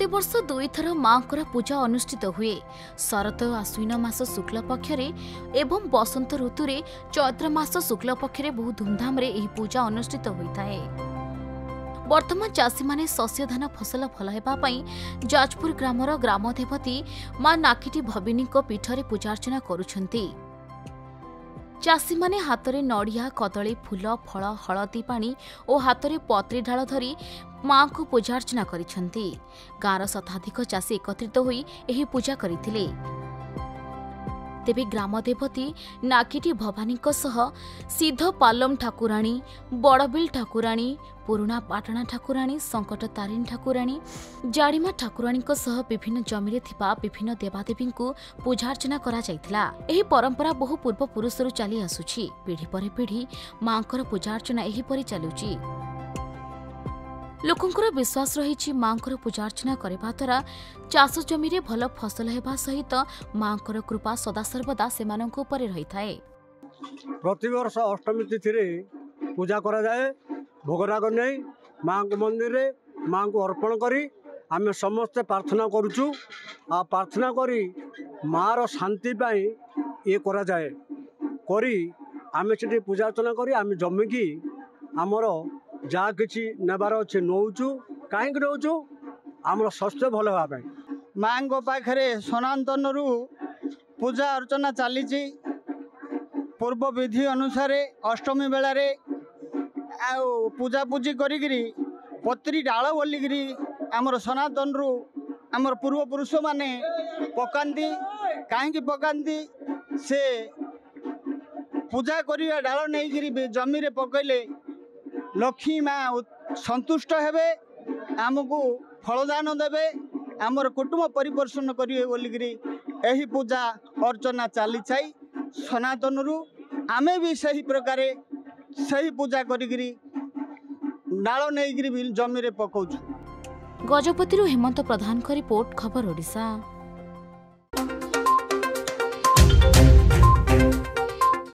प्रतिवर्ष दुई थर मांकर पूजा अनुष्ठित हुए। शरत आश्विन मास शुक्ल पक्षरे एवं बसंत ऋतु रे चैत्र मास शुक्ल पक्षरे बहु धूमधाम रे एही पूजा अनुष्ठित होता है। वर्तमान चाषी माने शस्य धान फसल भल हेबा पई जाजपुर ग्रामर ग्रामदेवती मां नाकिटी भविनी को पीठरे पूजार्चना करुछंती। चाषी माने हातरे नड़िया कदली फूल फल हलदी पानी और हातरे पत्री ढाल धरी मां को पूजार्चना करिछंती। गाँर शताधिक चाषी एकत्रित होई एही पूजा करिथिले। तेबे ग्रामदेवती नाकिटी भवानी सह सिद्ध पालम ठाकुराणी, बड़बिल ठाकुराणी, पुरुणा पाटणा ठाकुराणी, संकट तारिणी ठाकुराणी, जाड़ीमा ठाकुराणी सह विभिन्न जमीरे थिबा विभिन्न देवादेवी को पूजार्चना करा जायथिला। एही परंपरा बहु पूर्व पुरुषरु चली आसुछि। पीढ़ी पर पीढ़ी मांकर पूजार्चना एही परि चलुछि। लोकंकर विश्वास रही मांकर पूजार्चना करबा द्वारा चाष जमी भल फसल हेबा सहित मांकर कृपा सदासर्वदा सेमानक ऊपर रही थाए। प्रतिवर्ष अष्टमी तिथि रे पूजा करा जाए। भोगराग नहीं माँ को मंदिर रे माँ को अर्पण करी आमे समस्ते प्रार्थना करुचु। आ प्रार्थना करी माँ रो शांति पाई ये करा जाए। करी आमे सेठी पूजार्चना करी आमे जमी की आमर जहाँ किसी नेबार अच्छे नौचु कहीं नौचु आम स्वस्थ भल हाँपाई। माँ पाखे सनातन पूजा अर्चना चली पूर्व विधि अनुसार अष्टमी बेलार पूजा पूजी करी पत्री डाल बोलिकी आमर सनातन आमर पूर्वपुरुष माने पकांती। कहीं पकांती से पूजा करिया डाल नहीं जमी रे पकईले लक्ष्मी माँ संतुष्ट हेबे, आमको फलदान देवे, आमर कुटुंब परिपोषण करिवे बोलिकी एही पूजा अर्चना चली सनातन आमे भी सही प्रकार सही पूजा करी डाल नहीं जमी रे पकाउछु। गजपति हेमंत प्रधान का रिपोर्ट, खबर ओडिशा।